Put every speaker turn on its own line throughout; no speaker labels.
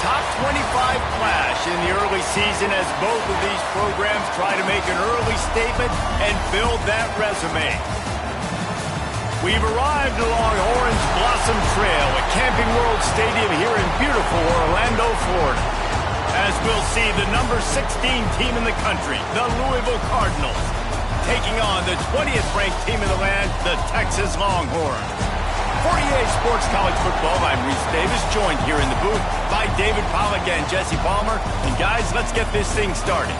top 25 clash in the early season as both of these programs try to make an early statement and build that resume. We've arrived along Orange Blossom Trail at Camping World Stadium here in beautiful Orlando, Florida, as we'll see the number 16 team in the country, the Louisville Cardinals, taking on the 20th ranked team in the land, the Texas Longhorns. For EA Sports College Football, I'm Reese Davis, joined here in the booth by David Pollack and Jesse Palmer. And guys, let's get this thing started.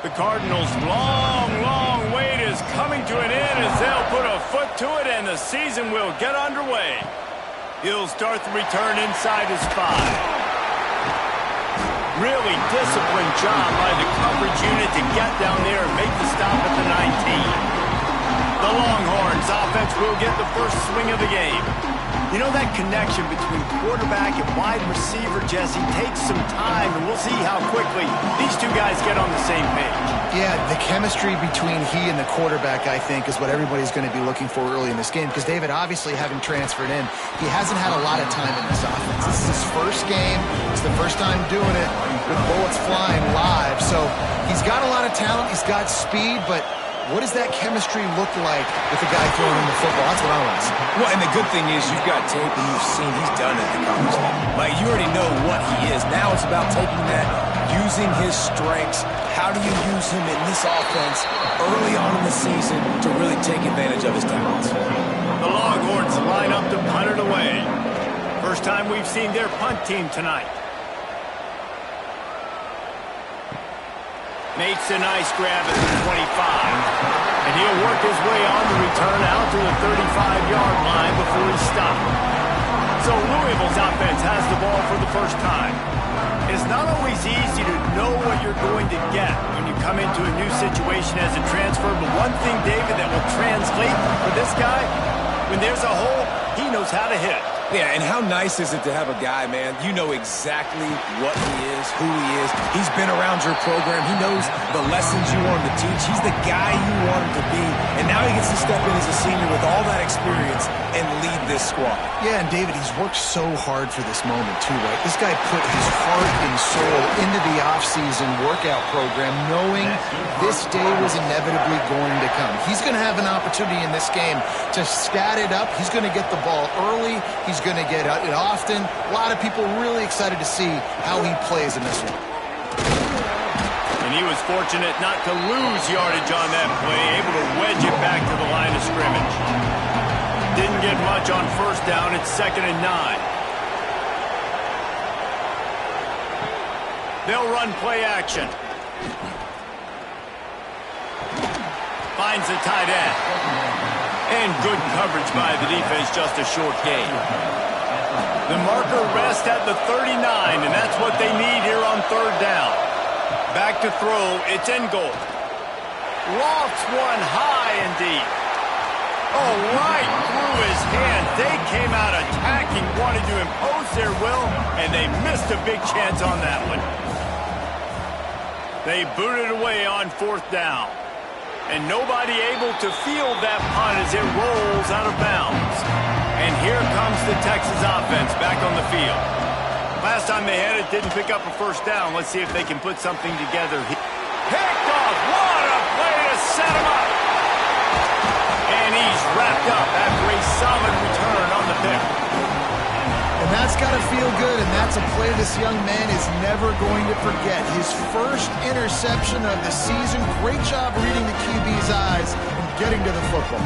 The Cardinals' long wait is coming to an end as they'll put a foot to it and the season will get underway. He'll start the return inside his 5. Really disciplined job by the coverage unit to get down there and make the stop at the 19. The Longhorns offense will get the first swing of the game. You know, that connection between quarterback and wide receiver, Jesse, takes some time, and we'll see how quickly these two guys get on the same page.
Yeah, the chemistry between he and the quarterback, I think, is what everybody's going to be looking for early in this game, because David, obviously, having transferred in, he hasn't had a lot of time in this offense. This is his first game. It's the first time doing it with bullets flying live, so he's got a lot of talent. He's got speed, but what does that chemistry look like with the guy throwing him the football? That's what I want to see.
Well, and the good thing is you've got tape and you've seen he's done it at the college level. Like, you already know what he is. Now it's about taking that, using his strengths. How do you use him in this offense early on in the season to really take advantage of his talents?
The Longhorns line up to punt it away. First time we've seen their punt team tonight. Makes a nice grab at the 25. And he'll work his way on the return out to the 35-yard line before he's stopped. So Louisville's offense has the ball for the first time. It's not always easy to know what you're going to get when you come into a new situation as a transfer, but one thing, David, that will translate for this guy, when there's a hole, he knows how to hit it.
Yeah, and how nice is it to have a guy, man, you know exactly what he is, who he is. He's been around your program. He knows the lessons you want him to teach. He's the guy you want him to be. And now he gets to step in as a senior with all that experience and lead this squad.
Yeah, and David, he's worked so hard for this moment too, right? This guy put his heart and soul into the offseason workout program knowing this day was inevitably going to come. He's going to have an opportunity in this game to stat it up. He's going to get the ball early. He's going to get it often. A lot of people really excited to see how he plays in this one.
And he was fortunate not to lose yardage on that play, able to wedge it back to the line of scrimmage. Didn't get much on first down. It's 2nd and 9. They'll run play action. Finds the tight end. And good coverage by the defense, just a short gain. The marker rests at the 39, and that's what they need here on 3rd down. Back to throw, it's in goal. Lofts one high and deep. Oh, right through his hand. They came out attacking, wanted to impose their will, and they missed a big chance on that one. They booted away on 4th down. And nobody able to field that punt as it rolls out of bounds. And here comes the Texas offense back on the field. Last time they had it, didn't pick up a first down. Let's see if they can put something together. Picked off. What a play to set him up. And he's wrapped up after a solid return on the pick.
And that's got to feel good, and that's a play this young man is never going to forget. His first interception of the season. Great job reading the QB's eyes and getting to the football.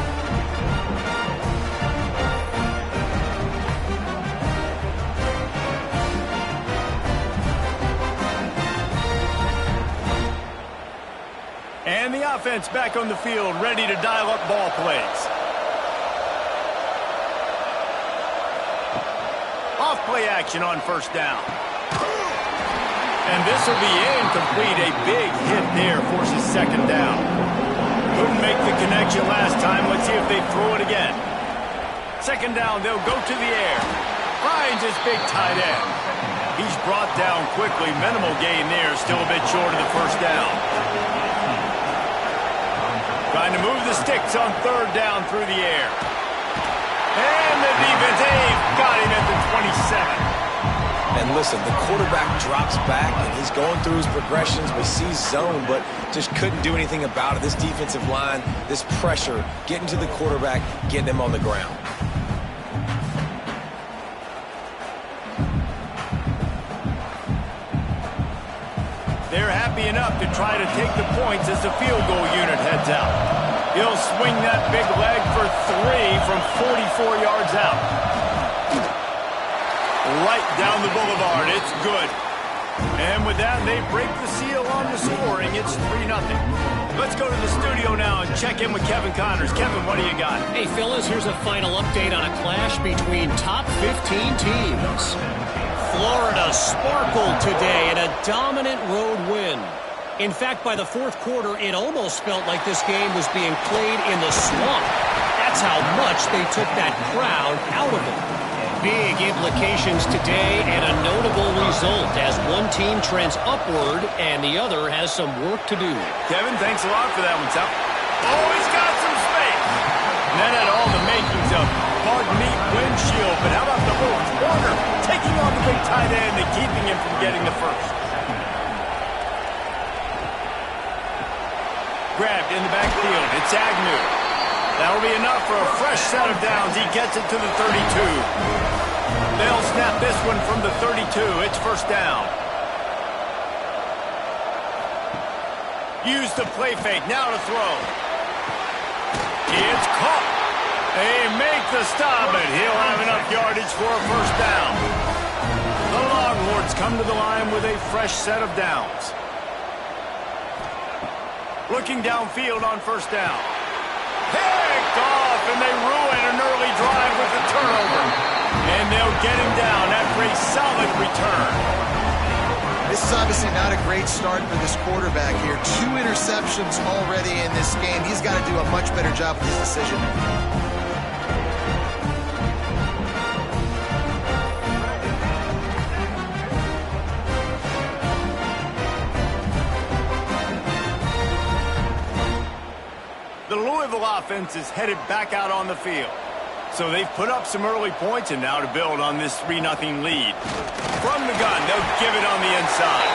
And the offense back on the field, ready to dial up ball plays. Off play action on first down. And this will be incomplete. A big hit there forces second down. Couldn't make the connection last time. Let's see if they throw it again. Second down, they'll go to the air. Finds his big tight end. He's brought down quickly. Minimal gain there. Still a bit short of the first down. Trying to move the sticks on third down through the air. And the defense, got him at the 27.
And listen, the quarterback drops back, and he's going through his progressions. We see zone, but just couldn't do anything about it. This defensive line, this pressure, getting to the quarterback, getting him on the ground.
They're happy enough to try to take the points as the field goal unit heads out. He'll swing that big leg for 3 from 44 yards out. Right down the boulevard. It's good. And with that, they break the seal on the scoring. It's 3-0. Let's go to the studio now and check in with Kevin Connors. Kevin, what do you got?
Hey, fellas, here's a final update on a clash between top 15 teams. Florida sparkled today in a dominant road win. In fact, by the fourth quarter, it almost felt like this game was being played in the swamp. That's how much they took that crowd out of it. Big implications today and a notable result as one team trends upward and the other has some work to do.
Kevin, thanks a lot for that one, Sal. Oh, he's got some space. And that had all the makings of pardon me, windshield. But how about the little corner taking on the big tight end and keeping him from getting the first? Grabbed in the backfield. It's Agnew. That'll be enough for a fresh set of downs. He gets it to the 32. They'll snap this one from the 32. It's first down. Use the play fake. Now to throw. It's caught. They make the stop, but he'll have enough yardage for a first down. The Longhorns come to the line with a fresh set of downs. Looking downfield on first down. Picked off, and they ruin an early drive with the turnover. And they'll get him down after a solid return.
This is obviously not a great start for this quarterback here. 2 interceptions already in this game. He's got to do a much better job with his decision.
The Louisville offense is headed back out on the field. So they've put up some early points and now to build on this 3-0 lead. From the gun, they'll give it on the inside.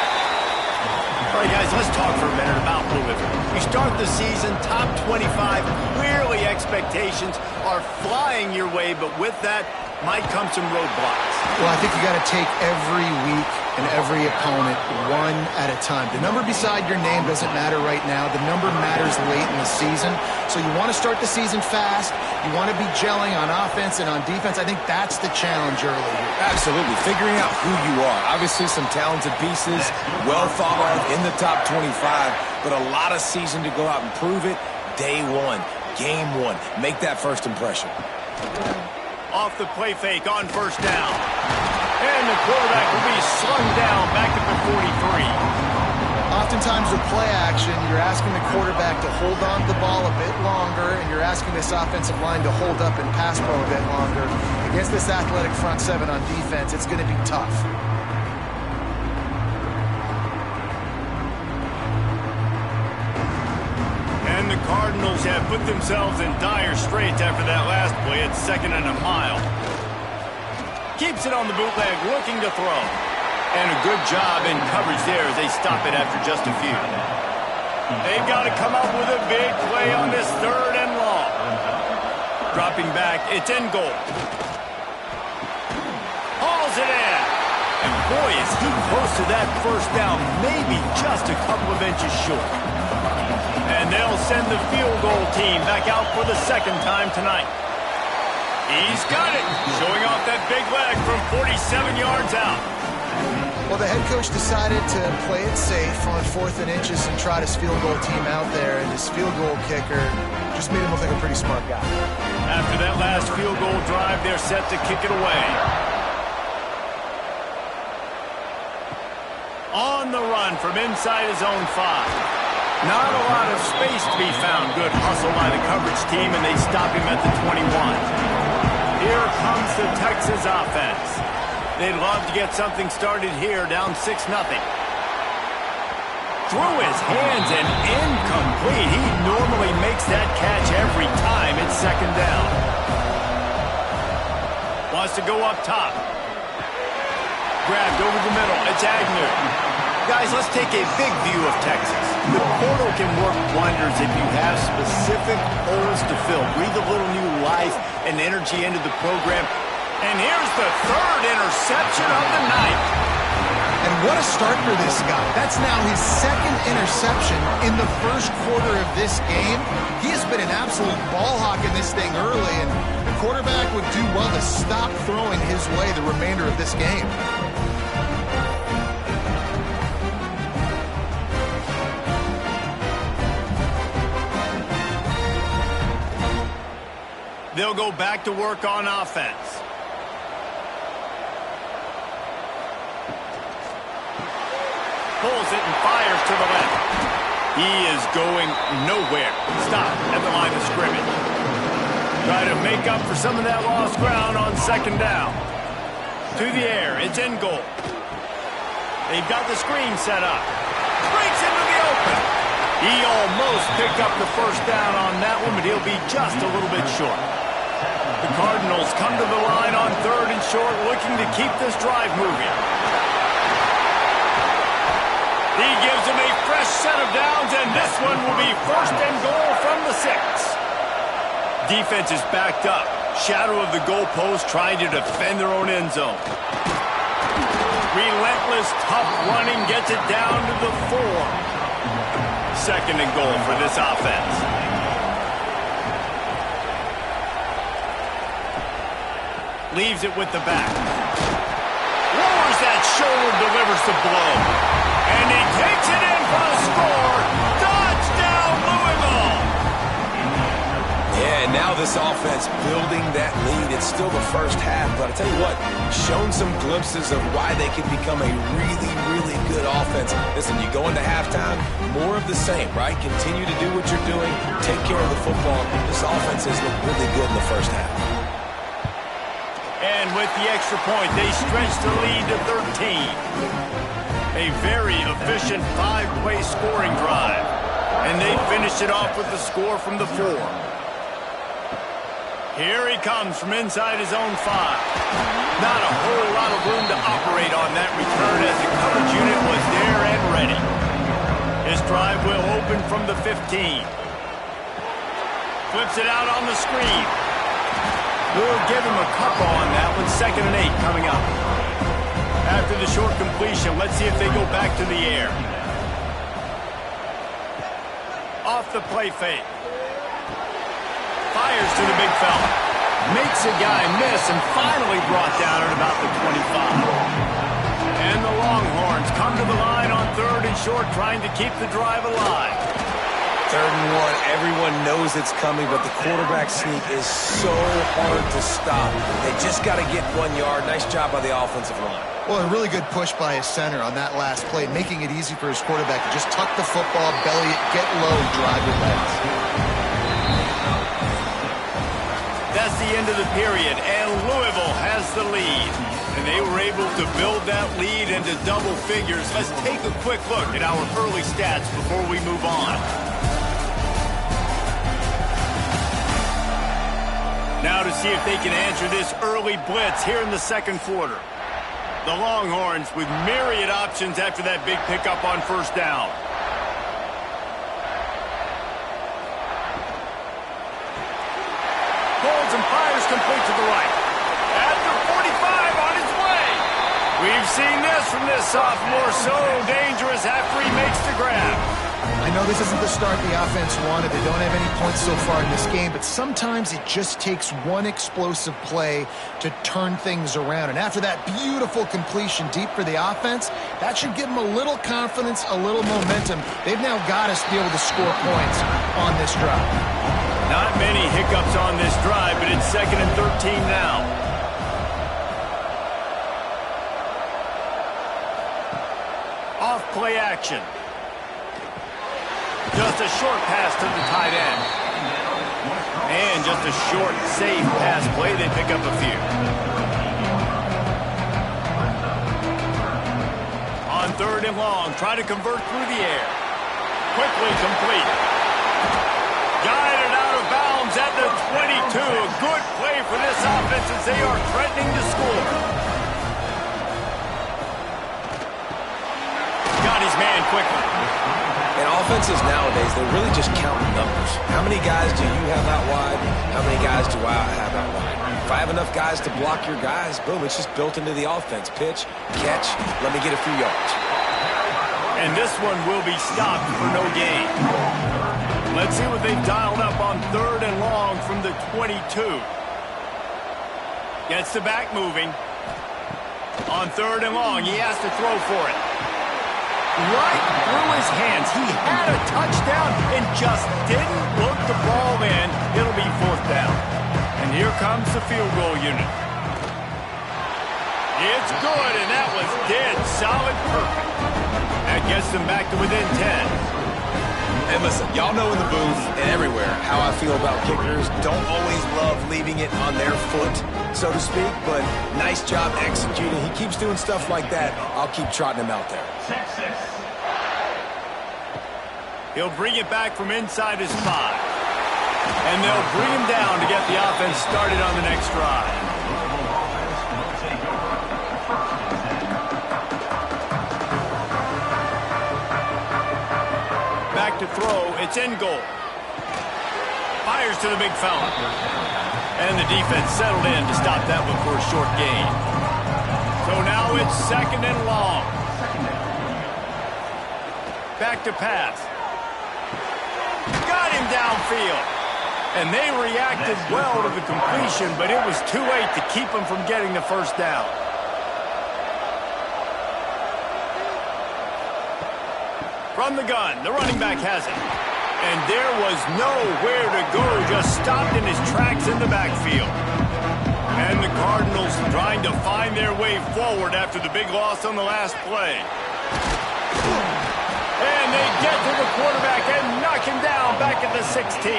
All right, guys, let's talk for a minute about Louisville. You start the season top 25. Clearly expectations are flying your way, but with that might come some roadblocks.
Well, I think you got to take every week and every opponent one at a time. The number beside your name doesn't matter right now. The number matters late in the season. So you want to start the season fast. You want to be gelling on offense and on defense. I think that's the challenge early here.
Absolutely. Figuring out who you are. Obviously some talented pieces, well thought of in the top 25, but a lot of season to go out and prove it. Day one, game one. Make that first impression.
Off the play fake on first down. And the quarterback will be slung down back at the 43.
Oftentimes with play action, you're asking the quarterback to hold on to the ball a bit longer, and you're asking this offensive line to hold up and pass pro a bit longer. Against this athletic front seven on defense, it's going to be tough.
And the Cardinals have put themselves in dire straits after that last play. It's 2nd and a mile. Keeps it on the bootleg, looking to throw. And a good job in coverage there as they stop it after just a few. They've got to come up with a big play on this 3rd and long. Dropping back, it's in goal. Hauls it in. And boy, is he close to that first down, maybe just a couple of inches short. And they'll send the field goal team back out for the 2nd time tonight. He's got it, showing off that big leg from 47 yards out.
Well, the head coach decided to play it safe on 4th and inches and trot his field goal team out there, and his field goal kicker just made him look like a pretty smart guy.
After that last field goal drive, they're set to kick it away. On the run from inside his own 5. Not a lot of space to be found. Good hustle by the coverage team, and they stop him at the 21. Here comes the Texas offense. They'd love to get something started here, down 6-0. Through his hands and incomplete. He normally makes that catch every time. It's 2nd down. Wants to go up top. Grabbed over the middle. It's Agnew. Guys, let's take a big view of Texas. The portal can work wonders if you have specific holes to fill. Breathe a little new life and energy into the program. And here's the 3rd interception of the night.
And what a start for this guy. That's now his 2nd interception in the 1st quarter of this game. He has been an absolute ball hawk in this thing early, and the quarterback would do well to stop throwing his way the remainder of this game.
They'll go back to work on offense. Pulls it and fires to the left. He is going nowhere. Stop at the line of scrimmage. Try to make up for some of that lost ground on 2nd down. To the air. It's in goal. They've got the screen set up. Breaks into the open. He almost picked up the 1st down on that one, but he'll be just a little bit short. The Cardinals come to the line on 3rd and short, looking to keep this drive moving. He gives them a fresh set of downs, and this one will be 1st and goal from the 6. Defense is backed up. Shadow of the goalpost, trying to defend their own end zone. Relentless, tough running gets it down to the 4. 2nd and goal for this offense. Leaves it with the back. Lowers that shoulder, delivers the blow. And he takes it in for the score. Touchdown, Louisville!
Yeah, and now this offense building that lead. It's still the 1st half, but I tell you what, shown some glimpses of why they can become a really, really good offense. Listen, you go into halftime, more of the same, right? Continue to do what you're doing, take care of the football. This offense has looked really good in the 1st half.
And with the extra point, they stretch the lead to 13. A very efficient 5-play scoring drive. And they finish it off with the score from the 4. Here he comes from inside his own 5. Not a whole lot of room to operate on that return as the coverage unit was there and ready. His drive will open from the 15. Flips it out on the screen. We'll give him a couple on that one. 2nd and 8 coming up. After the short completion, let's see if they go back to the air. Off the play fake. Fires to the big fella. Makes a guy miss and finally brought down at about the 25. And the Longhorns come to the line on 3rd and short, trying to keep the drive alive.
3rd and 1, everyone knows it's coming, but the quarterback sneak is so hard to stop. They just got to get 1 yard. Nice job by the offensive line.
Well, a really good push by his center on that last play, making it easy for his quarterback to just tuck the football, belly it, get low, drive your legs.
That's the end of the period, and Louisville has the lead. And they were able to build that lead into double figures. Let's take a quick look at our early stats before we move on. Now to see if they can answer this early blitz here in the 2nd quarter. The Longhorns with myriad options after that big pickup on 1st down. Holds and fires complete to the right. At the 45 on his way. We've seen this from this sophomore. So dangerous after he makes the grab.
I know this isn't the start the offense wanted. They don't have any points so far in this game, but sometimes it just takes one explosive play to turn things around. And after that beautiful completion deep for the offense, that should give them a little confidence, a little momentum. They've now got us to be able to score points on this drive.
Not many hiccups on this drive, but it's 2nd and 13 now. play action. Just a short pass to the tight end. And just a short, safe pass play. They pick up a few. On 3rd and long, try to convert through the air. Quickly complete. Guided out of bounds at the 22. A good play for this offense as they are threatening to score. Got his man quickly.
And offenses nowadays, they're really just counting numbers. How many guys do you have out wide? How many guys do I have out wide? If I have enough guys to block your guys, boom, it's just built into the offense. Pitch, catch, let me get a few yards.
And this one will be stopped for no gain. Let's see what they've dialed up on 3rd and long from the 22. Gets the back moving. On 3rd and long, he has to throw for it. Right through his hands. He had a touchdown and just didn't look the ball in. It'll be 4th down. And here comes the field goal unit. It's good, and that was dead solid perfect. That gets them back to within 10.
And listen, y'all know in the booth and everywhere how I feel about kickers. Don't always love leaving it on their foot, so to speak, but nice job executing. He keeps doing stuff like that. I'll keep trotting him out there.
He'll bring it back from inside his 5. And they'll bring him down to get the offense started on the next drive. Back to throw. It's in goal. Fires to the big fella. And the defense settled in to stop that one for a short gain. So now it's 2nd and long. Back to pass. Got him downfield. And they reacted well to the completion, but it was too late to keep him from getting the 1st down. From the gun, the running back has it. And there was nowhere to go, just stopped in his tracks in the backfield. And the Cardinals trying to find their way forward after the big loss on the last play. And they get to the quarterback and knock him down back at the 16.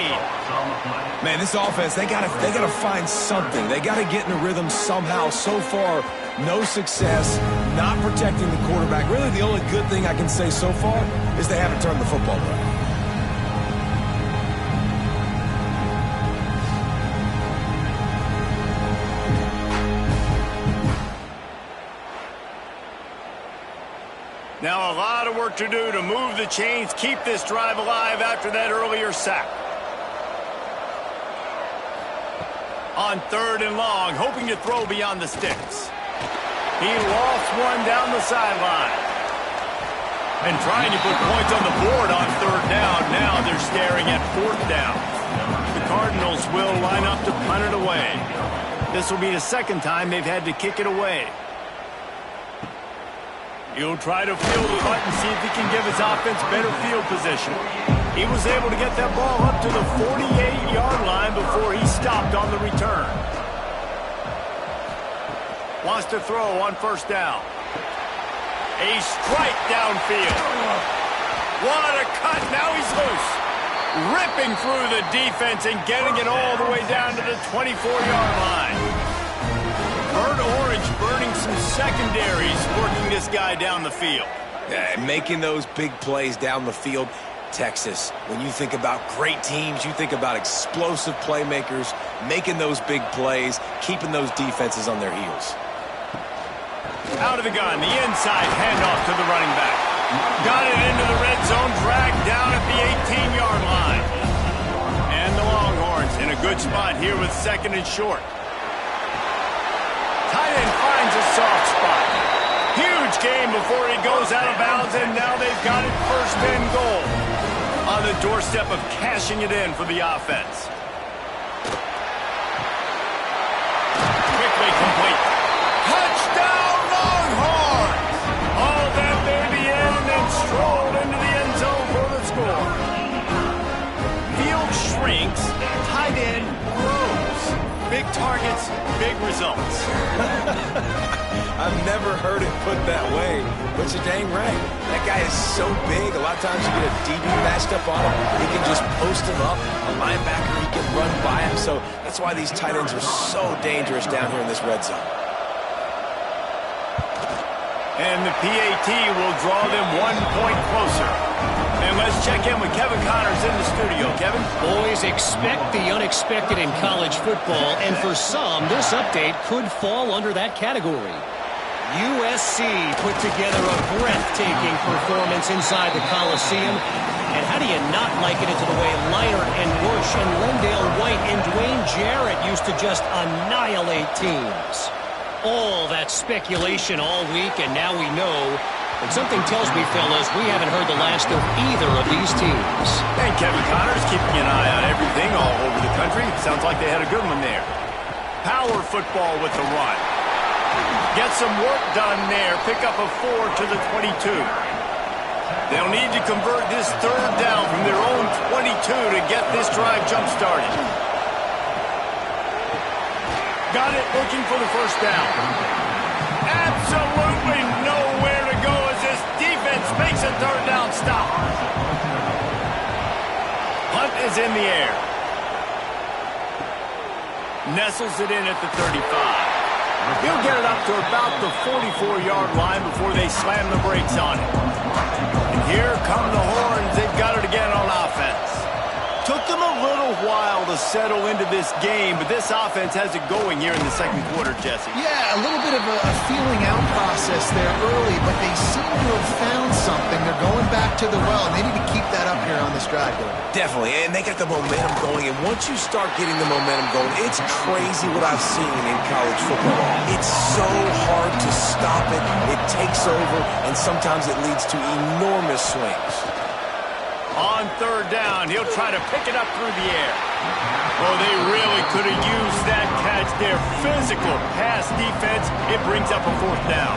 Man, this offense, they gotta find something. They gotta get in a rhythm somehow. So far, no success, not protecting the quarterback. Really, the only good thing I can say so far is they haven't turned the football around.
Now a lot of work to do to move the chains, keep this drive alive after that earlier sack. On 3rd and long, hoping to throw beyond the sticks. He lost one down the sideline. And trying to put points on the board on 3rd down. Now they're staring at 4th down. The Cardinals will line up to punt it away. This will be the 2nd time they've had to kick it away. He'll try to field the punt and see if he can give his offense better field position. He was able to get that ball up to the 48-yard line before he stopped on the return. Wants to throw on 1st down. A strike downfield. What a cut. Now he's loose. Ripping through the defense and getting it all the way down to the 24-yard line. Bird Orange burning some secondaries, working this guy down the field.
Yeah, making those big plays down the field. Texas, when you think about great teams, you think about explosive playmakers, making those big plays, keeping those defenses on their heels.
Out of the gun, the inside handoff to the running back. Got it into the red zone, dragged down at the 18-yard line. And the Longhorns in a good spot here with 2nd and short. Tight end finds a soft spot. Huge game before he goes out of bounds, and now they've got it 1st and goal. On the doorstep of cashing it in for the offense. Quickly complete. Touchdown Longhorns! All that baby in and then strolled into the end zone for the score. Field shrinks, tight end grows. Big targets, big results.
I've never heard it put that way, but you're dang right. That guy is so big. A lot of times you get a DB matched up on him. He can just post him up. A linebacker, he can run by him. So that's why these tight ends are so dangerous down here in this red zone.
And the PAT will draw them 1 point closer. And let's check in with Kevin Connors in the studio. Kevin?
Boys, expect the unexpected in college football, and for some, this update could fall under that category. USC put together a breathtaking performance inside the Coliseum. And how do you not liken it to the way Leinart and Bush and Lendale White and Dwayne Jarrett used to just annihilate teams? All that speculation all week, and now we know. And something tells me, fellas, we haven't heard the last of either of these teams.
And Kevin Connors keeping an eye on everything all over the country. Sounds like they had a good one there. Power football with the run. Get some work done there. Pick up a 4 to the 22. They'll need to convert this third down from their own 22 to get this drive jump-started. Got it, looking for the first down. Absolutely nowhere to go as this defense makes a third down stop. Hunt is in the air. Nestles it in at the 35. He'll get it up to about the 44-yard line before they slam the brakes on it. And here come the horns. They've got it again on offense. Took them a little while to settle into this game, but this offense has it going here in the second quarter, Jesse.
Yeah, a little bit of a feeling out process there early, but they seem to have found something. They're going back to the well, and they need to keep that up here on this drive.
Definitely, and they got the momentum going, and once you start getting the momentum going, it's crazy what I've seen in college football. It's so hard to stop it. It takes over, and sometimes it leads to enormous swings.
On third down, he'll try to pick it up through the air. Oh, they really could have used that catch there. Physical pass defense. It brings up a fourth down.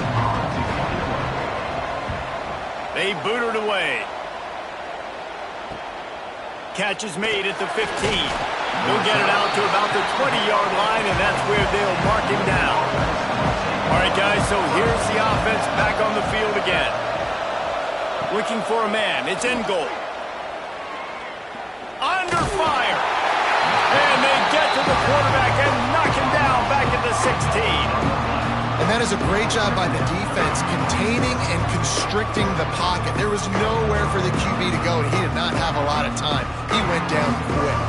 They boot it away. Catch is made at the 15. He'll get it out to about the 20-yard line, and that's where they'll mark him down. All right, guys, so here's the offense back on the field again. Looking for a man. It's in goal. Under fire. And they get to the quarterback and knock him down back at the 16.
And that is a great job by the defense, containing and constricting the pocket. There was nowhere for the QB to go, and he did not have a lot of time. He went down quick.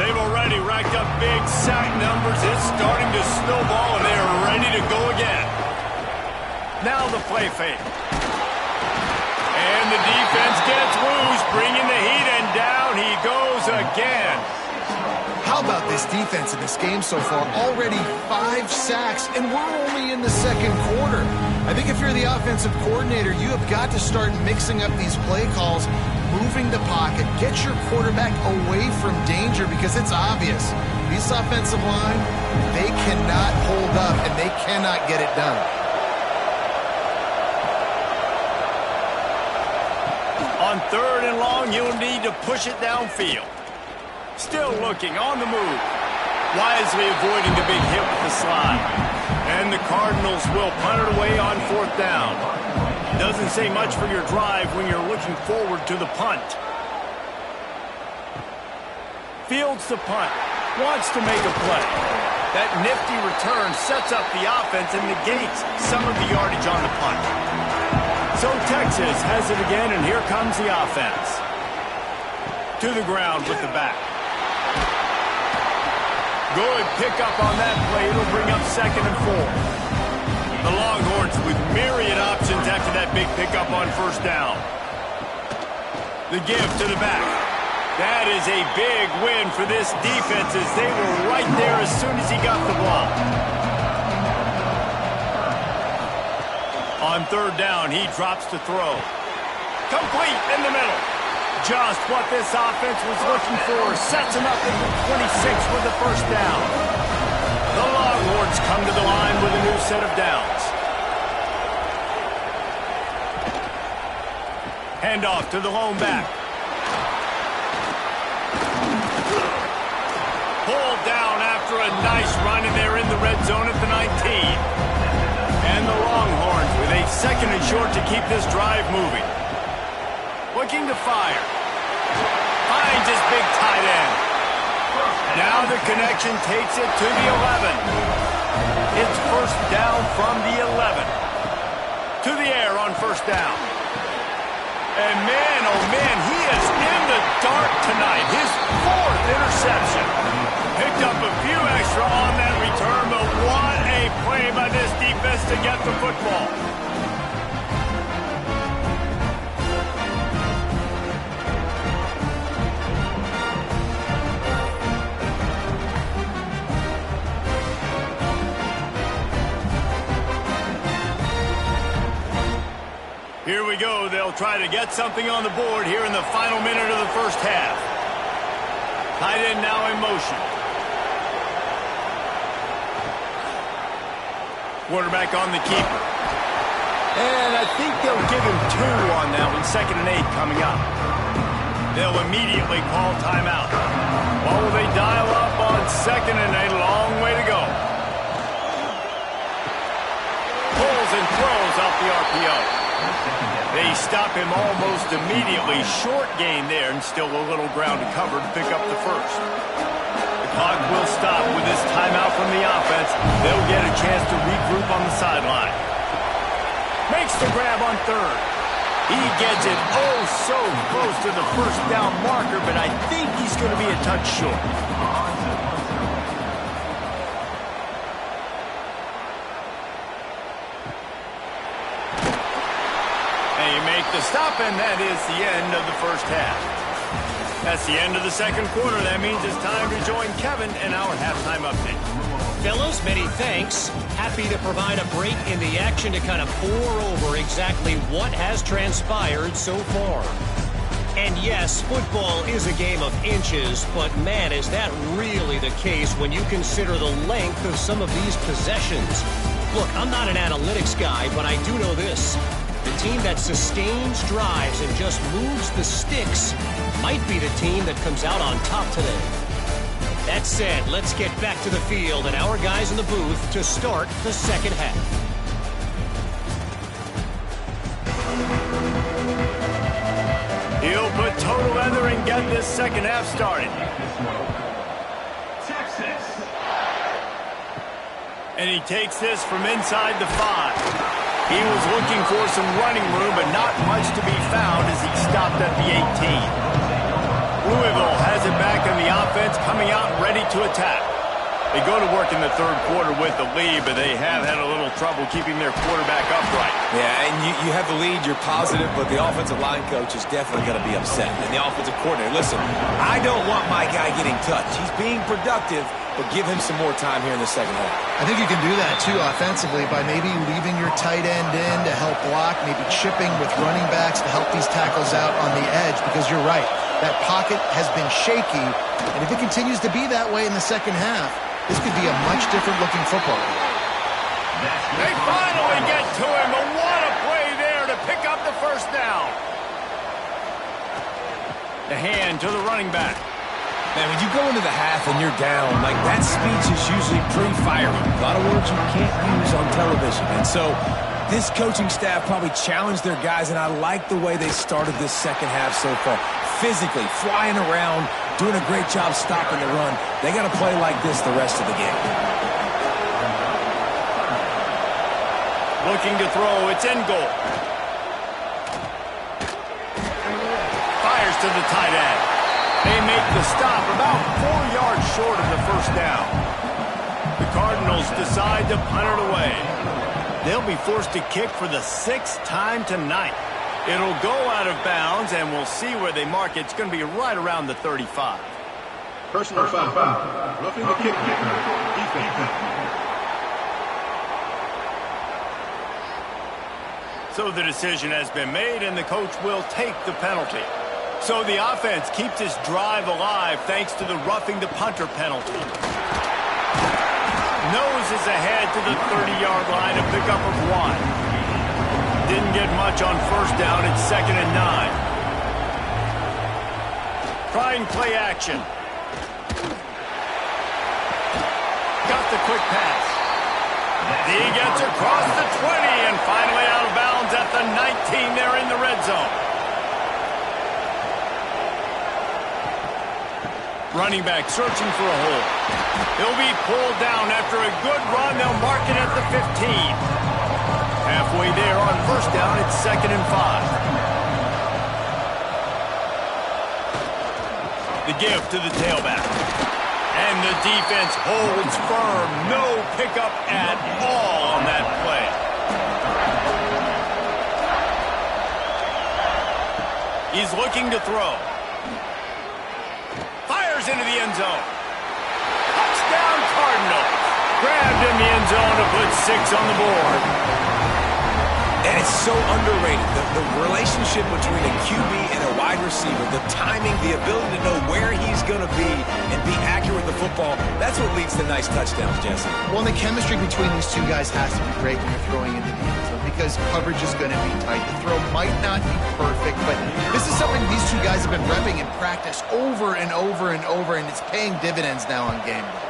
They've already racked up big sack numbers. It's starting to snowball, and they are ready to go again. Now the play fake. And the defense gets loose, bringing the heat, and down he goes again.
How about this defense in this game so far? Already 5 sacks, and we're only in the second quarter. I think if you're the offensive coordinator, you have got to start mixing up these play calls, moving the pocket, get your quarterback away from danger, because it's obvious. This offensive line, they cannot hold up, and they cannot get it done.
On third and long, you'll need to push it downfield. Still looking, on the move. Wisely avoiding the big hit with the slide. And the Cardinals will punt it away on fourth down. Doesn't say much for your drive when you're looking forward to the punt. Fields the punt. Wants to make a play. That nifty return sets up the offense and negates some of the yardage on the punt. So Texas has it again, and here comes the offense. To the ground with the back. Good pickup on that play. It'll bring up second and 4. The Longhorns with myriad options after that big pickup on first down. The give to the back. That is a big win for this defense, as they were right there as soon as he got the ball. On third down, he drops to throw. Complete in the middle. Just what this offense was looking for. Sets him up at the 26 with the first down. The Longhorns come to the line with a new set of downs. Hand off to the lone back. Pulled down after a nice run, and they're in the red zone at the 19. And the Longhorns with a second and short to keep this drive moving. Looking to fire. Finds his big tight end. Now the connection takes it to the 11. It's first down from the 11. To the air on first down. And man, oh man, he is in the dark tonight. His fourth interception. Picked up a few extra on that return, but what a play by this defense to get the football. Here we go. They'll try to get something on the board here in the final minute of the first half. Tight end now in motion. Quarterback on the keeper. And I think they'll give him 2 on that one. 2nd and 8 coming up. They'll immediately call timeout. What will they dial up on 2nd and 8? Long way to go. Pulls and throws off the RPO. They stop him almost immediately. Short gain there, and still a little ground to cover to pick up the first. The clock will stop with this timeout from the offense. They'll get a chance to regroup on the sideline. Makes the grab on 3rd. He gets it oh so close to the first down marker, but I think he's going to be a touch short. The stop, and that is the end of the first half. That's the end of the second quarter. That means it's time to join Kevin and our halftime update.
Fellas, many thanks. Happy to provide a break in the action to kind of pour over exactly what has transpired so far. And yes, football is a game of inches, but man, is that really the case when you consider the length of some of these possessions. Look, I'm not an analytics guy, but I do know this. The team that sustains drives and just moves the sticks might be the team that comes out on top today. That said, let's get back to the field and our guys in the booth to start the second half.
He'll put total leather and get this second half started. Texas. And he takes this from inside the 5. He was looking for some running room, but not much to be found as he stopped at the 18. Louisville has it back in the offense, coming out ready to attack. They go to work in the third quarter with the lead, but they have had a little trouble keeping their quarterback upright. Yeah, and you have the lead, you're positive, but the offensive line coach is definitely going to be upset. And the offensive coordinator, listen, I don't want my guy getting touched. He's being productive, but give him some more time here in the second half.
I think you can do that, too, offensively, by maybe leaving your tight end in to help block, maybe chipping with running backs to help these tackles out on the edge, because you're right. That pocket has been shaky, and if it continues to be that way in the second half, this could be a much different-looking football game.
They finally get to him, but what a play there to pick up the first down. The hand to the running back.
Man, when you go into the half and you're down, like that speech is usually pretty fiery. A lot of words you can't use on television. And so this coaching staff probably challenged their guys, and I like the way they started this second half so far. Physically, flying around, doing a great job stopping the run. They got to play like this the rest of the game.
Looking to throw, it's in goal. Fires to the tight end. They make the stop about 4 yards short of the first down. The Cardinals decide to punt it away. They'll be forced to kick for the 6th time tonight. It'll go out of bounds, and we'll see where they mark it. It's going to be right around the 35.
Personal foul. Roughing the kick. Defense.
So the decision has been made, and the coach will take the penalty. So the offense keeps this drive alive thanks to the roughing the punter penalty. Noses ahead to the 30-yard line, a pickup of 1. Didn't get much on first down. It's 2nd and 9. Trying play action. Got the quick pass. He gets across the 20 and finally out of bounds at the 19 there in the red zone. Running back searching for a hole. He'll be pulled down after a good run. They'll mark it at the 15. Halfway there on first down, it's 2nd and 5. The give to the tailback. And the defense holds firm. No pickup at all on that play. He's looking to throw. Fires into the end zone. Touchdown Cardinals. Grabbed in the end zone to put 6 on the board.
And it's so underrated. The relationship between a QB and a wide receiver, the timing, the ability to know where he's going to be and be accurate with the football, that's what leads to nice touchdowns, Jesse.
Well, the chemistry between these two guys has to be great when you're throwing into the end zone because coverage is going to be tight. The throw might not be perfect, but this is something these two guys have been repping in practice over and over and over, and it's paying dividends now on game day.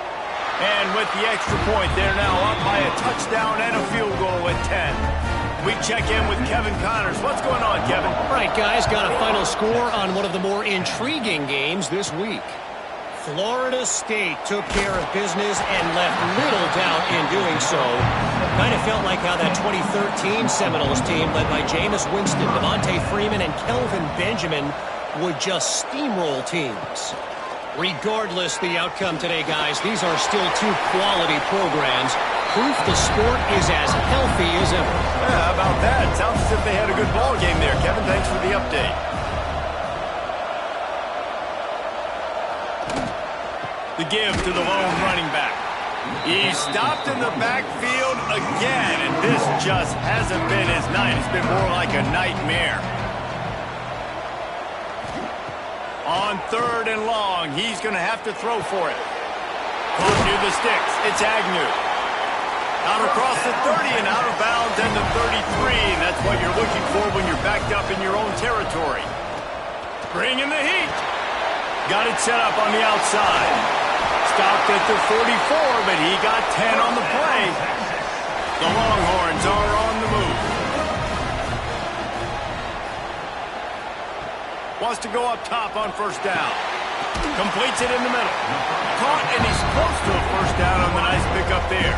And with the extra point, they're now up by a touchdown and a field goal at 10. We check in with Kevin Connors. What's going on, Kevin?
All right, guys, got a final score on one of the more intriguing games this week. Florida State took care of business and left little doubt in doing so. Kind of felt like how that 2013 Seminoles team led by Jameis Winston, Devontae Freeman, and Kelvin Benjamin would just steamroll teams. Regardless the outcome today, guys, these are still two quality programs. Proof the sport is as healthy as ever.
Yeah, how about that? Sounds as if they had a good ball game there. Kevin, thanks for the update. The give to the lone running back. He stopped in the backfield again, and this just hasn't been his night. It's been more like a nightmare. On 3rd and long, he's going to have to throw for it. Caught near the sticks. It's Agnew. Out across the 30 and out of bounds and the 33. That's what you're looking for when you're backed up in your own territory. Bringing the heat. Got it set up on the outside. Stopped at the 44, but he got 10 on the play. The Longhorns are on the move. Wants to go up top on first down. Completes it in the middle. Caught, and he's close to a first down on the nice pickup there.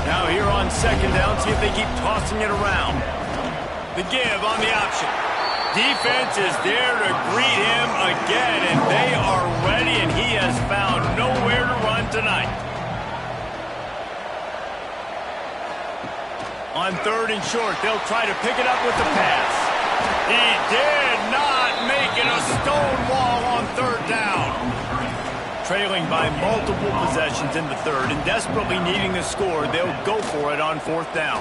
Now here on 2nd down, see if they keep tossing it around. The give on the option. Defense is there to greet him again, and they are ready, and he has found nowhere to run tonight. On 3rd and short, they'll try to pick it up with the pass. He did not make it a stone wall on 3rd down. Trailing by multiple possessions in the 3rd and desperately needing a score, they'll go for it on 4th down.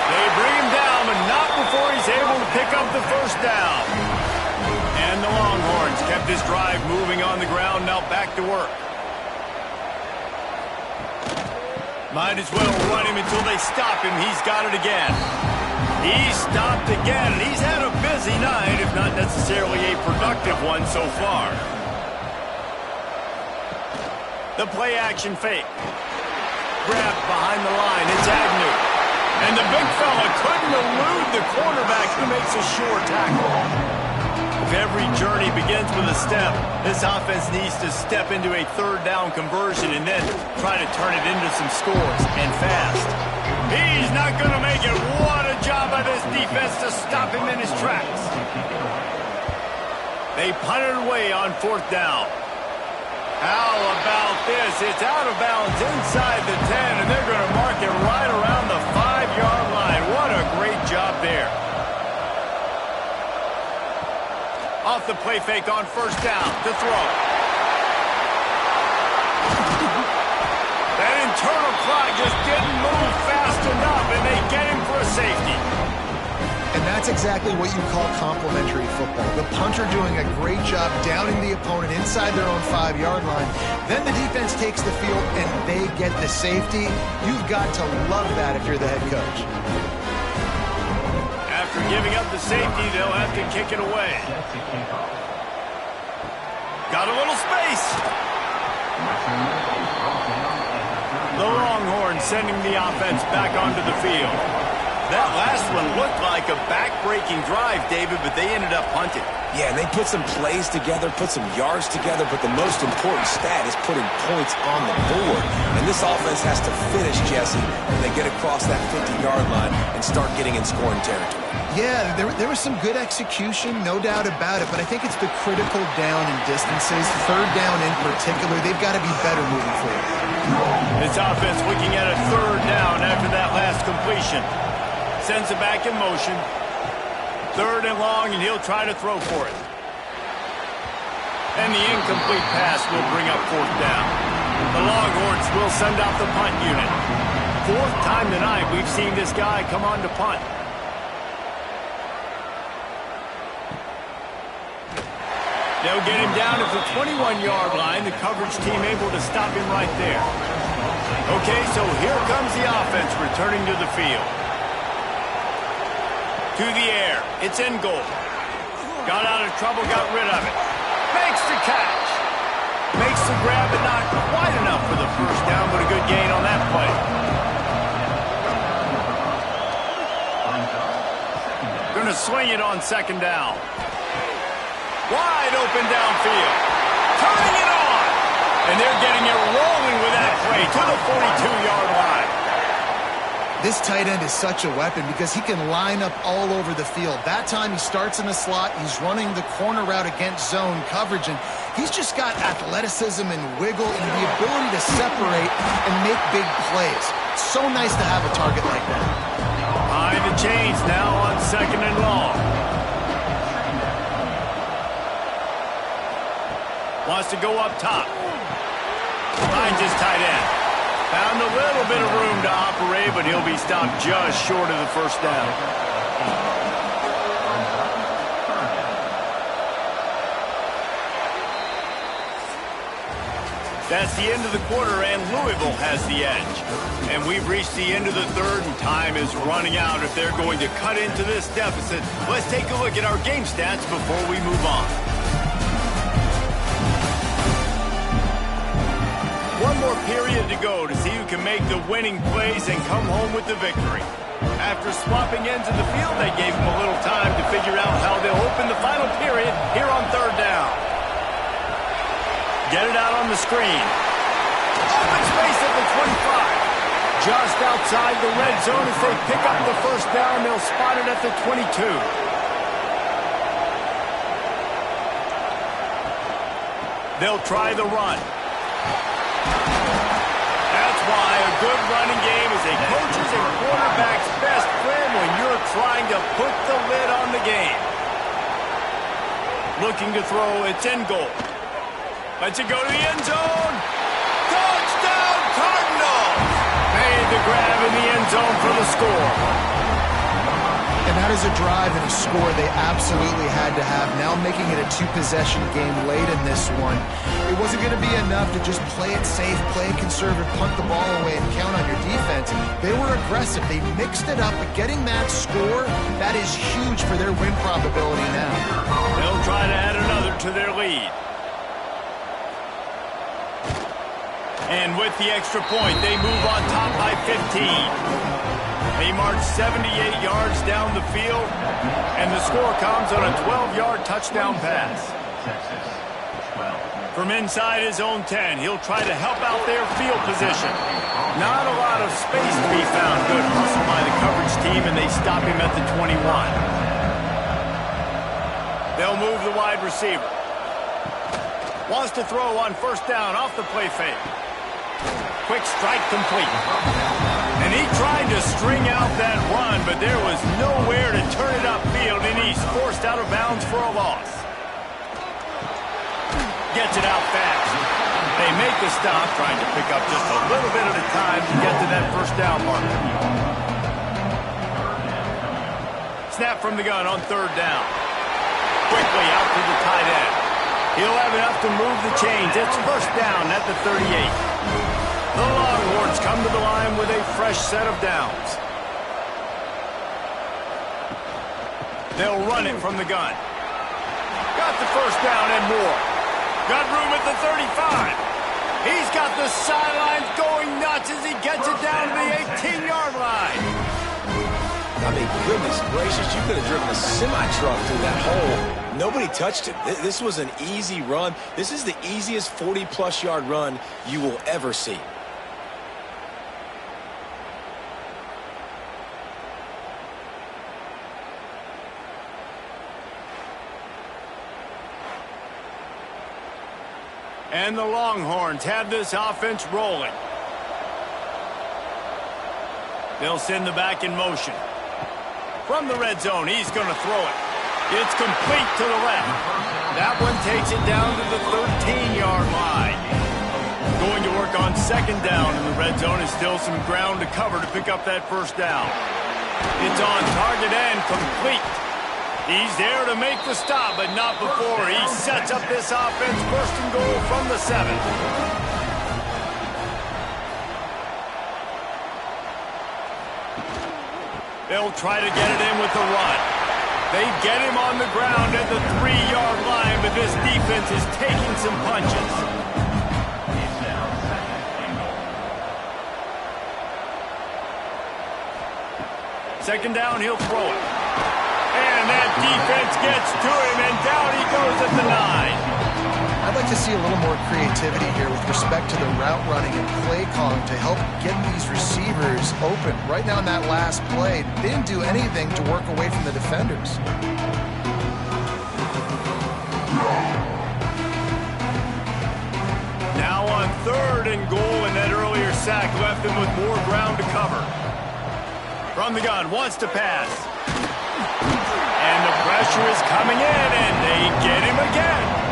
They bring him down, but not before he's able to pick up the first down. And the Longhorns kept this drive moving on the ground, now back to work. Might as well run him until they stop him. He's got it again. He stopped again, and he's had a busy night, if not necessarily a productive one so far. The play-action fake. Grabbed behind the line. It's Agnew. And the big fella couldn't elude the quarterback who makes a sure tackle. If every journey begins with a step, this offense needs to step into a 3rd down conversion and then try to turn it into some scores, and fast. He's not going to make it. What a job by this defense to stop him in his tracks. They punted away on 4th down. How about this? It's out of bounds inside the 10, and they're going to mark it right around the 5-yard line. What a great job there. Off the play fake on 1st down to throw. That internal clock just didn't move fast enough, and they get him for a safety.
And And that's exactly what you call complementary football. The punter doing a great job downing the opponent inside their own 5-yard line. Then the defense takes the field and they get the safety. You've got to love that if you're the head coach.
After giving up the safety, they'll have to kick it away. Got a little space. The Longhorns sending the offense back onto the field. That last one looked like a back-breaking drive, David, but they ended up punting.
Yeah, they put some plays together, put some yards together, but the most important stat is putting points on the board. And this offense has to finish, Jesse, when they get across that 50-yard line and start getting in scoring territory.
Yeah, there was some good execution, no doubt about it, but I think it's the critical down and distances, third down in particular. They've got to be better moving forward.
This offense looking at a third down after that last completion. Sends it back in motion. Third and long, and he'll try to throw for it. And the incomplete pass will bring up fourth down. The Longhorns will send out the punt unit. Fourth time tonight we've seen this guy come on to punt. They'll get him down at the 21-yard line. The coverage team able to stop him right there. Okay, so here comes the offense returning to the field. To the air. It's in goal. Got out of trouble, got rid of it. Makes the catch. Makes the grab, but not quite enough for the first down, but a good gain on that play. Gonna swing it on second down. Wide open downfield. Turning it on. And they're getting it rolling with that play to the 42-yard line.
This tight end is such a weapon because he can line up all over the field. That time he starts in the slot. He's running the corner route against zone coverage, and he's just got athleticism and wiggle and the ability to separate and make big plays. It's so nice to have a target like that.
Behind the chains now on second and long. Wants to go up top. Finds his tight end. Found a little bit of room to operate, but he'll be stopped just short of the first down. That's the end of the quarter, and Louisville has the edge. And we've reached the end of the third, and time is running out if they're going to cut into this deficit. Let's take a look at our game stats before we move on. One more period to go to see who can make the winning plays and come home with the victory. After swapping ends of the field, they gave them a little time to figure out how they'll open the final period here on third down. Get it out on the screen. Open space at the 25. Just outside the red zone as they pick up the first down. They'll spot it at the 22. They'll try the run. That's why a good running game is a coach's and quarterback's best friend when you're trying to put the lid on the game. Looking to throw, it's in goal. Lets it go to the end zone. Touchdown, Cardinals! Made the grab in the end zone for the score.
And that is a drive and a score they absolutely had to have. Now making it a two-possession game late in this one. It wasn't going to be enough to just play it safe, play it conservative, punt the ball away, and count on your defense. They were aggressive. They mixed it up, but getting that score, that is huge for their win probability now.
They'll try to add another to their lead. And with the extra point, they move on top by 15. They march 78 yards down the field, and the score comes on a 12-yard touchdown pass. From inside his own 10, he'll try to help out their field position. Not a lot of space to be found. Good hustle by the coverage team, and they stop him at the 21. They'll move the wide receiver. Wants to throw on first down off the play fake. Quick strike complete. And he tried to string out that run, but there was nowhere to turn it upfield, and he's forced out of bounds for a loss. Gets it out fast. They make the stop, trying to pick up just a little bit at a time to get to that first down marker. snap from the gun on third down. Quickly out to the tight end. He'll have enough to move the chains. It's first down at the 38. The Longhorns come to the line with a fresh set of downs. They'll run it from the gun. Got the first down and more. Got room at the 35. He's got the sidelines going nuts as he gets it down to the 18-yard line.
I mean, goodness gracious, you could have driven a semi-truck through that hole. Nobody touched it. This was an easy run. This is the easiest 40-plus yard run you will ever see.
And the Longhorns have this offense rolling. They'll send the back in motion. From the red zone, he's going to throw it. It's complete to the left. That one takes it down to the 13-yard line. Going to work on second down in the red zone is still some ground to cover to pick up that first down. It's on target and complete. He's there to make the stop, but not before he sets up this offense first and goal from the 7. They'll try to get it in with the run. They get him on the ground at the 3-yard line, but this defense is taking some punches. Second down, he'll throw it. And that defense gets to him, and down he goes at the 9.
I'd like to see a little more creativity here with respect to the route running and play calling to help get these receivers open. Right now in that last play, they didn't do anything to work away from the defenders.
Now on third and goal, and that earlier sack left him with more ground to cover. From the gun, wants to pass. And the pressure is coming in, and they get him again.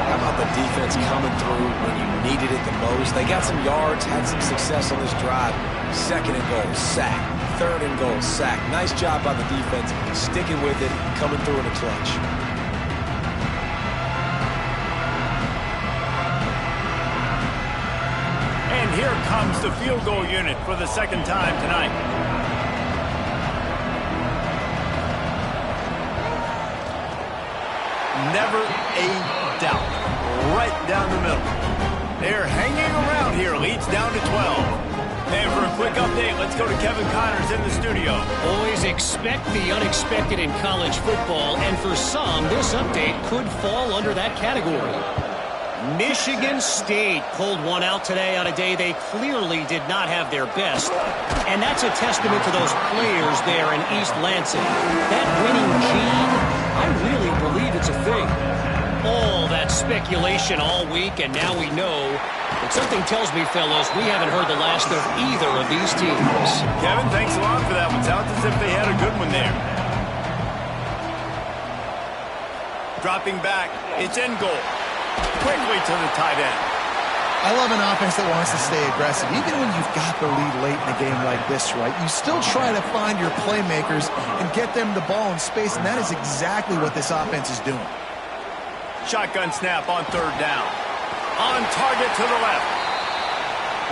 How about the defense coming through when you needed it the most? They got some yards, had some success on this drive. Second and goal, sack. Third and goal, sack. Nice job by the defense, sticking with it, coming through in the clutch.
And here comes the field goal unit for the second time tonight. Never a doubt. Right down the middle. They're hanging around here. Leads down to 12. And for a quick update, let's go to Kevin Connors in the studio.
Always expect the unexpected in college football, and for some, this update could fall under that category. Michigan State pulled one out today on a day they clearly did not have their best. And that's a testament to those players there in East Lansing. That winning gene, I really believe it's a thing. All that speculation all week, and now we know. But something tells me, fellows, we haven't heard the last of either of these teams.
Kevin, thanks a lot for that one. Sounds as if they had a good one there. Dropping back, it's in goal. Quickly to the tight end.
I love an offense that wants to stay aggressive. Even when you've got the lead late in a game like this, right, you still try to find your playmakers and get them the ball in space, and that is exactly what this offense is doing.
Shotgun snap on third down. On target to the left.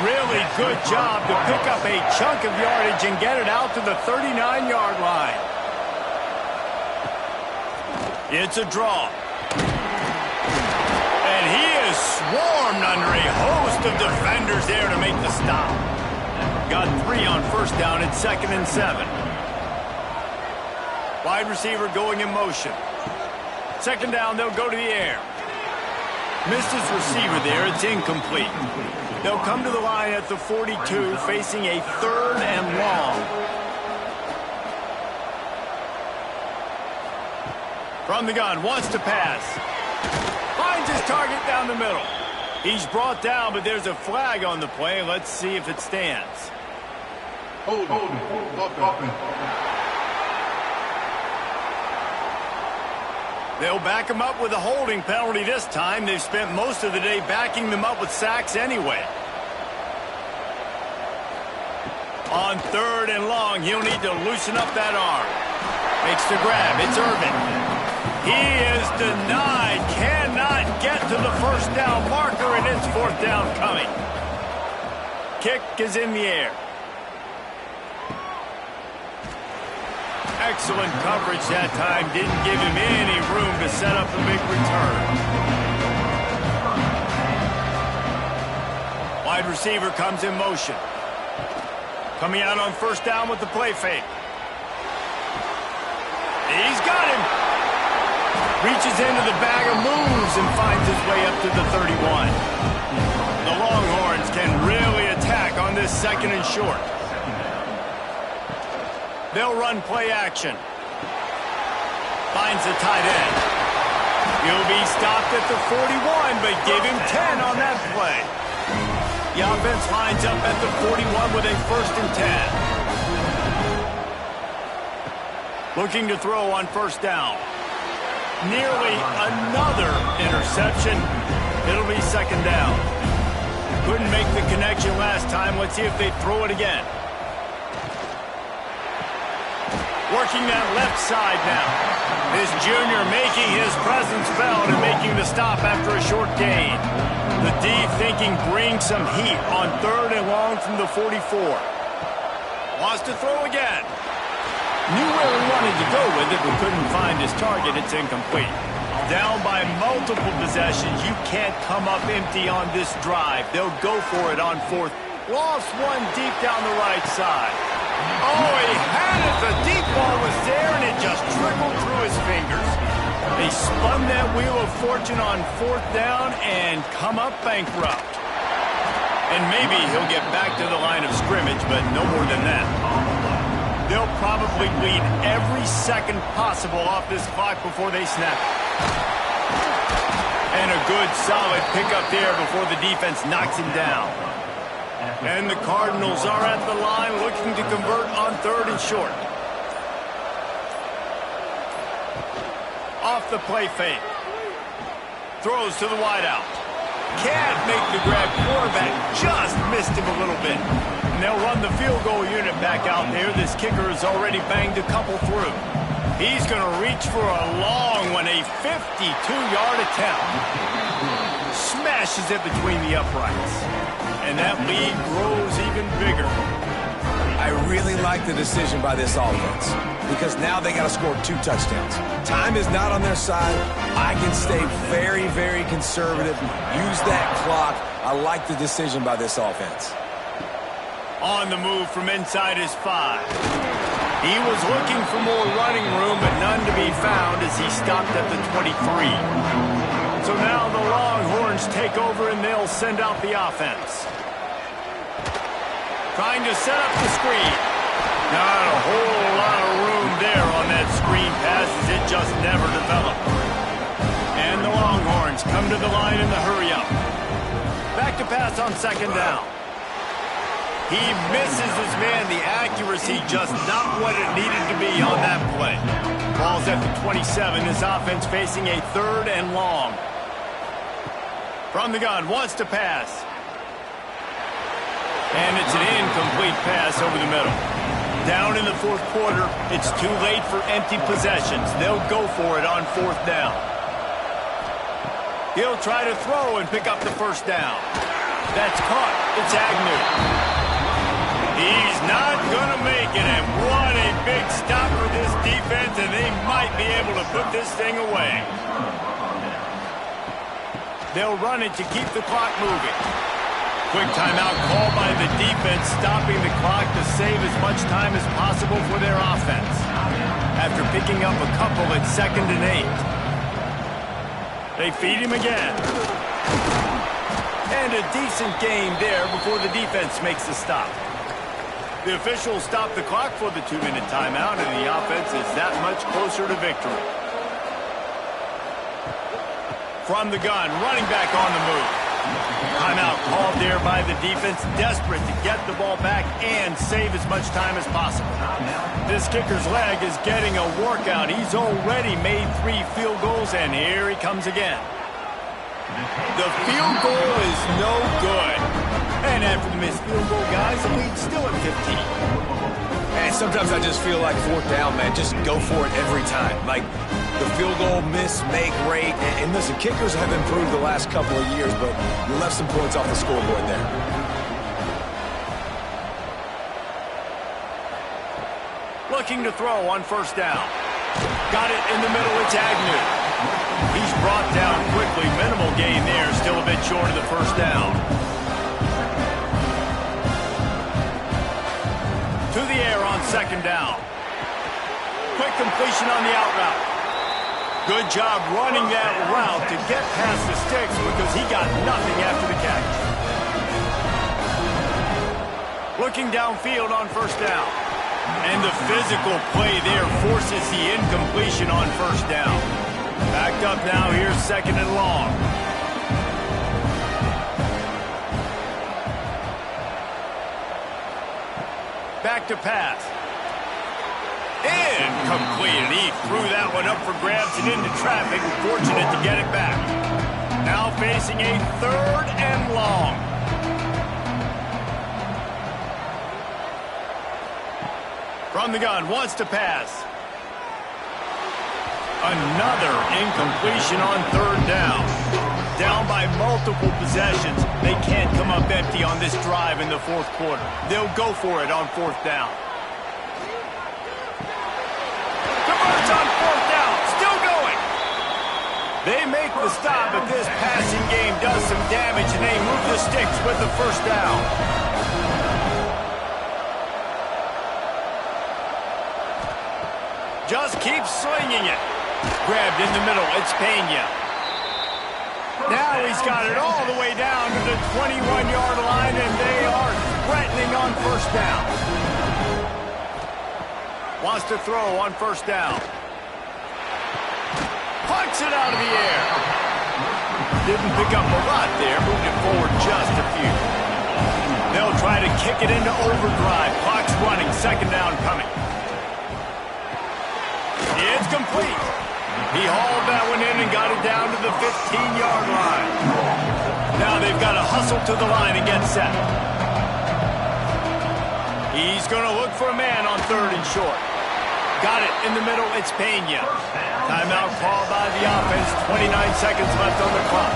Really good job to pick up a chunk of yardage and get it out to the 39-yard line. It's a draw. And he is swarmed under a host of defenders there to make the stop. Got 3 on first down at 2nd and 7. Wide receiver going in motion. Second down, they'll go to the air. Missed his receiver there. It's incomplete. They'll come to the line at the 42, facing a 3rd and long. From the gun, wants to pass. Finds his target down the middle. He's brought down, but there's a flag on the play. Let's see if it stands.
Hold on.
They'll back him up with a holding penalty this time. They've spent most of the day backing them up with sacks anyway. On 3rd and long, he'll need to loosen up that arm. Makes the grab. It's Irvin. He is denied. Cannot get to the first down marker, and it's fourth down coming. Kick is in the air. Excellent coverage that time. Didn't give him any room to set up a big return. Wide receiver comes in motion. Coming out on first down with the play fake. He's got him. Reaches into the bag of moves and finds his way up to the 31. The Longhorns can really attack on this second and short. They'll run play action. Finds the tight end. He'll be stopped at the 41, but give him 10 on that play. The offense lines up at the 41 with a first and 10. Looking to throw on first down. Nearly another interception. It'll be second down. Couldn't make the connection last time. Let's see if they throw it again. Working that left side now. This junior making his presence felt and making the stop after a short gain. The D thinking bring some heat on third and long from the 44. Wants to throw again. Knew where he wanted to go with it, but couldn't find his target. It's incomplete. Down by multiple possessions. You can't come up empty on this drive. They'll go for it on fourth. Lost one deep down the right side. Oh, he had it. The deep ball was there, and it just trickled through his fingers. They spun that wheel of fortune on fourth down and come up bankrupt. And maybe he'll get back to the line of scrimmage, but no more than that. They'll probably bleed every second possible off this clock before they snap. And a good, solid pickup there before the defense knocks him down. And the Cardinals are at the line looking to convert on third and short. Off the play fake. Throws to the wideout. Can't make the grab. Quarterback just missed him a little bit. And they'll run the field goal unit back out there. This kicker has already banged a couple through. He's going to reach for a long one, a 52-yard attempt. Smashes it between the uprights. And that lead grows even bigger.
I really like the decision by this offense because now they got to score 2 touchdowns. Time is not on their side. I can stay very, very conservative. Use that clock. I like the decision by this offense.
On the move from inside his 5. He was looking for more running room, but none to be found as he stopped at the 23. So now the Longhorns take over and they'll send out the offense. Trying to set up the screen. Not a whole lot of room there on that screen pass as it just never developed. And the Longhorns come to the line in the hurry up. Back to pass on second down. He misses his man. The accuracy just not what it needed to be on that play. Ball's at the 27. His offense facing a third and long. From the gun, wants to pass. And it's an incomplete pass over the middle. Down in the fourth quarter, it's too late for empty possessions. They'll go for it on fourth down. He'll try to throw and pick up the first down. That's caught. It's Agnew. He's not going to make it, and what a big stop for this defense, and they might be able to put this thing away. They'll run it to keep the clock moving. Quick timeout called by the defense, stopping the clock to save as much time as possible for their offense. After picking up a couple at 2nd and 8. They feed him again. And a decent game there before the defense makes the stop. The officials stop the clock for the 2-minute timeout, and the offense is that much closer to victory. From the gun, running back on the move. Timeout called there by the defense, desperate to get the ball back and save as much time as possible. This kicker's leg is getting a workout. He's already made 3 field goals, and here he comes again. The field goal is no good. And after the missed field goal, guys, the lead's still at 15.
And sometimes I just feel like fourth down, man, just go for it every time. Like the field goal miss-make rate. And listen, kickers have improved the last couple of years, but you left some points off the scoreboard there.
Looking to throw on first down. Got it in the middle. It's Agnew. He's brought down quickly. Minimal gain there. Still a bit short of the first down. To the air on second down. Quick completion on the out route. Good job running that route to get past the sticks because he got nothing after the catch. Looking downfield on first down. And the physical play there forces the incompletion on first down. Backed up now, here's second and long. Back to pass. Incomplete. He threw that one up for grabs and into traffic. Fortunate to get it back. Now facing a third and long. From the gun, wants to pass. Another incompletion on third down. Down by multiple possessions. They can't come up empty on this drive in the fourth quarter. They'll go for it on fourth down. Converts on fourth down. Still going. They make the stop, but this passing game does some damage, and they move the sticks with the first down. Just keep slinging it. Grabbed in the middle. It's Pena. Now he's got it all the way down to the 21-yard line, and they are threatening on first down. Wants to throw on first down. Punts it out of the air. Didn't pick up a lot there. Moved it forward just a few. They'll try to kick it into overdrive. Clock's running. Second down coming. It's complete. He hauled that one in and got it down to the 15-yard line. Now they've got to hustle to the line and get set. He's going to look for a man on third and short. Got it in the middle. It's Pena. Timeout called by the offense. 29 seconds left on the clock.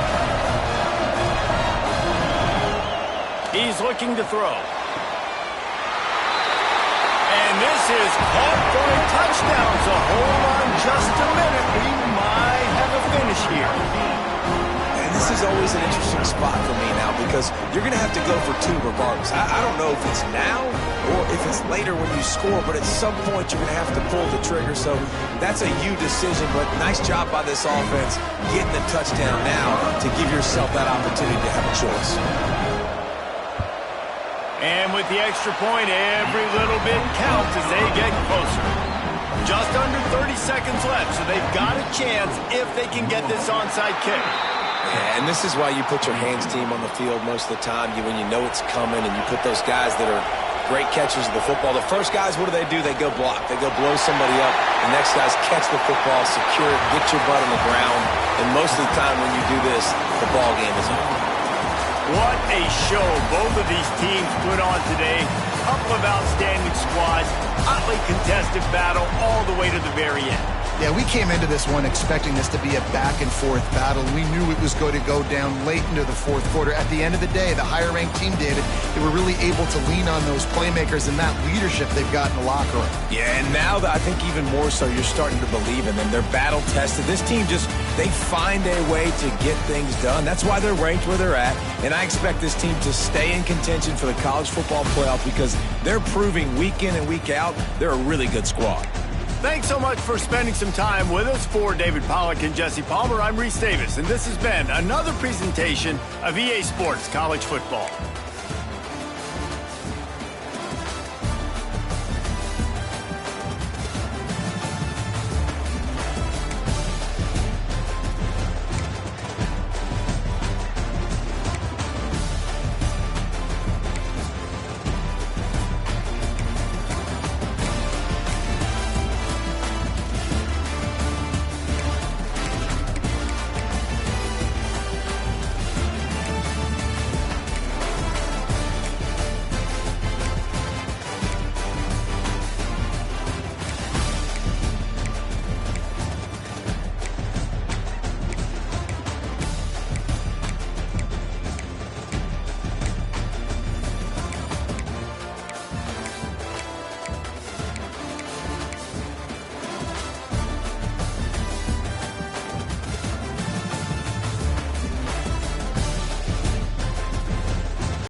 He's looking to throw. And this is caught for a touchdown, so hold on just a minute. We might have a finish here.
And this is always an interesting spot for me now because you're going to have to go for two regardless. I don't know if it's now or if it's later when you score, but at some point you're going to have to pull the trigger. So that's a you decision, but nice job by this offense getting the touchdown now to give yourself that opportunity to have a choice.
And with the extra point, every little bit counts as they get closer. Just under 30 seconds left, so they've got a chance if they can get this onside kick.
Yeah, and this is why you put your hands team on the field most of the time. When you know it's coming and you put those guys that are great catchers of the football. The first guys, what do? They go block. They go blow somebody up. The next guys catch the football, secure it, get your butt on the ground. And most of the time when you do this, the ball game is over.
What a show both of these teams put on today. Couple of outstanding squads. Hotly contested battle all the way to the very end.
Yeah, we came into this one expecting this to be a back-and-forth battle. We knew it was going to go down late into the fourth quarter. At the end of the day, the higher-ranked team, David, they were really able to lean on those playmakers and that leadership they've got in the locker room.
Yeah, and now I think even more so you're starting to believe in them. They're battle-tested. This team they find a way to get things done. That's why they're ranked where they're at. And I expect this team to stay in contention for the college football playoff because they're proving week in and week out they're a really good squad.
Thanks so much for spending some time with us. For David Pollack and Jesse Palmer, I'm Reese Davis, and this has been another presentation of EA Sports College Football.